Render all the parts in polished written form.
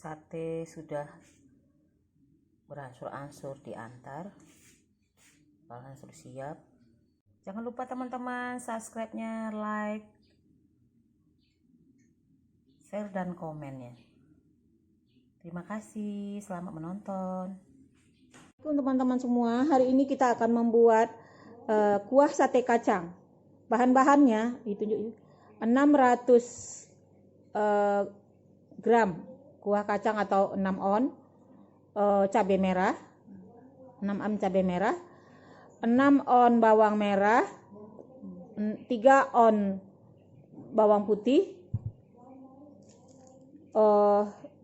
Sate sudah beransur-ansur diantar, beransur siap. Jangan lupa teman-teman subscribe-nya, like, share dan komennya. Terima kasih, selamat menonton. Teman-teman semua, hari ini kita akan membuat kuah sate kacang. Bahan-bahannya itu 600 gram kuah kacang atau 6 on, cabai merah, 6 on cabai merah, 6 on bawang merah, 3 on bawang putih,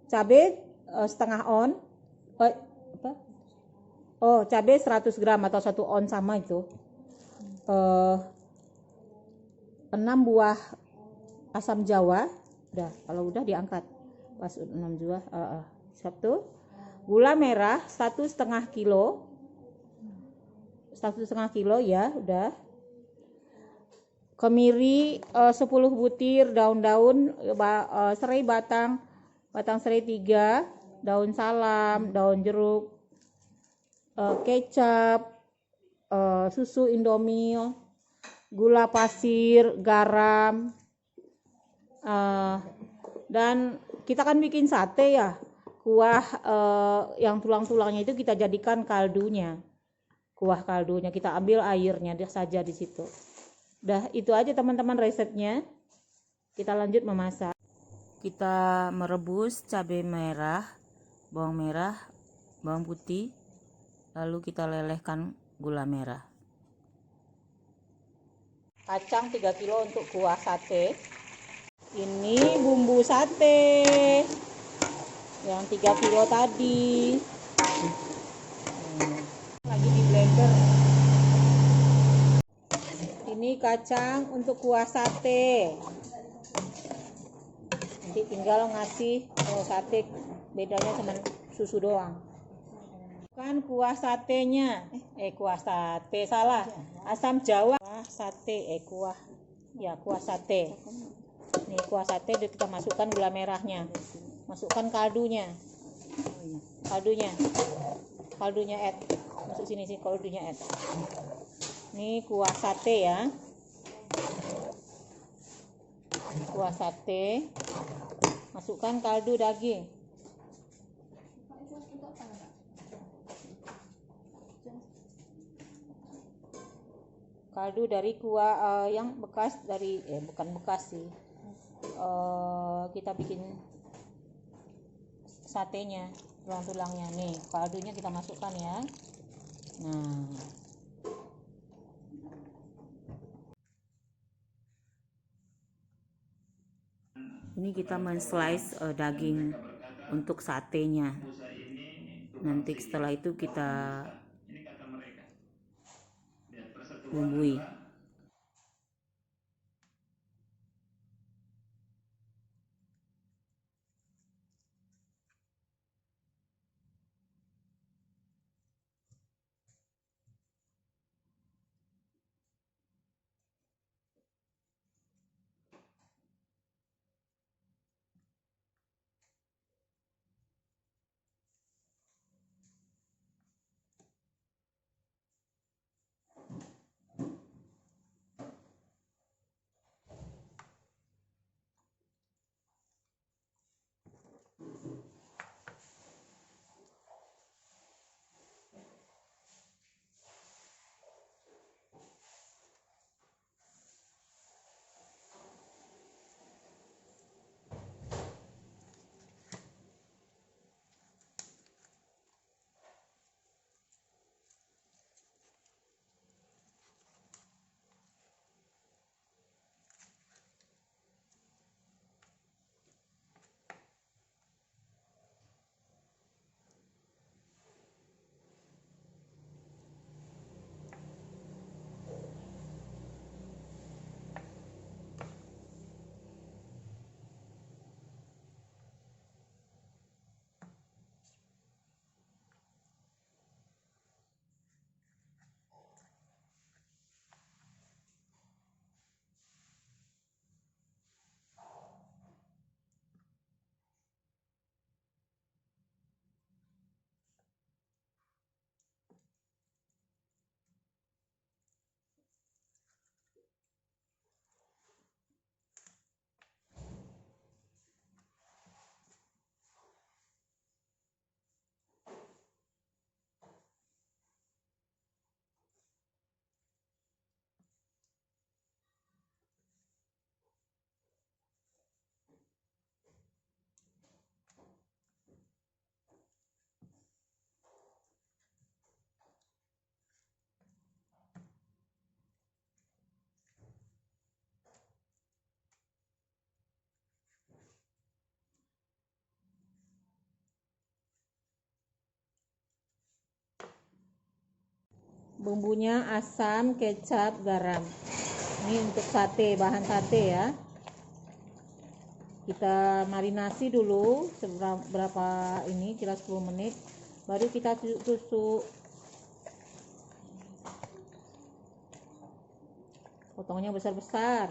cabai setengah on, cabai 100 gram atau 1 on sama itu, 6 buah asam jawa. Udah, kalau udah diangkat pas 6 buah. Satu gula merah 1,5 kilo, 1,5 kilo ya. Udah, kemiri 10 butir, daun-daun serai batang serai 3, daun salam, daun jeruk, kecap, susu Indomie, gula pasir, garam, dan kita kan bikin sate ya. Kuah yang tulang-tulangnya itu kita jadikan kaldunya. Kuah kaldunya kita ambil airnya saja di situ. Udah, itu aja teman-teman resepnya. Kita lanjut memasak. Kita merebus cabai merah, bawang putih, lalu kita lelehkan gula merah. Kacang 3 kilo untuk kuah sate. Ini bumbu sate yang 3 kilo tadi. Lagi di blender. Ini kacang untuk kuah sate. Nanti tinggal ngasih sate, bedanya cuma susu doang. Kan kuah satenya, kuah sate salah. Asam jawa, kuah sate. Nih kuah sate kita masukkan gula merahnya, masukkan kaldunya, add, masuk sini kaldunya add. Nih kuah sate ya, kuah sate, masukkan kaldu daging. Kaldu dari kuah yang bekas dari bukan bekas sih. Kita bikin satenya, tulang-tulangnya. Nih, kaldunya kita masukkan ya. Nah, Ini kita men-slice daging untuk satenya. Nanti setelah itu kita bumbui. bumbunya asam, kecap, garam. Ini untuk sate, bahan sate ya. Kita marinasi dulu berapa ini, kira 10 menit. Baru kita tusuk. Potongnya besar-besar.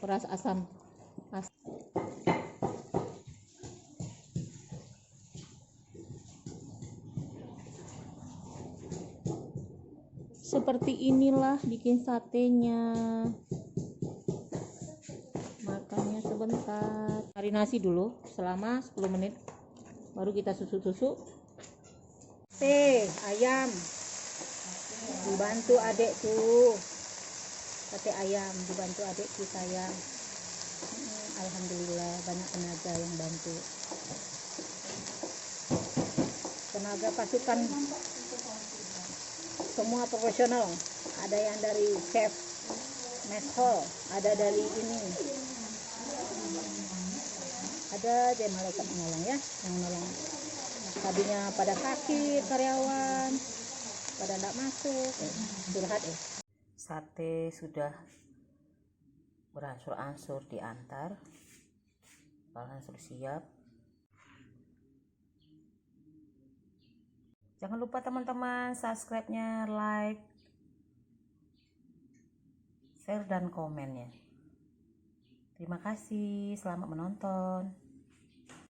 Peras asam. Seperti inilah bikin satenya. Makannya sebentar. Marinasi dulu selama 10 menit. Baru kita susuk-susuk. Sate ayam. Dibantu adekku. Sate ayam dibantu adekku saya. Alhamdulillah banyak tenaga yang bantu. Tenaga pasukan semua profesional. Ada yang dari chef mess hall, ada dari ini. Ada aja malaikat menolong ya, yang nolong. Tadinya pada sakit karyawan, pada enggak masuk, curhat ya. Sate sudah beransur-ansur diantar, beransur siap. Jangan lupa teman-teman subscribe-nya, like, share dan komennya. Terima kasih, selamat menonton.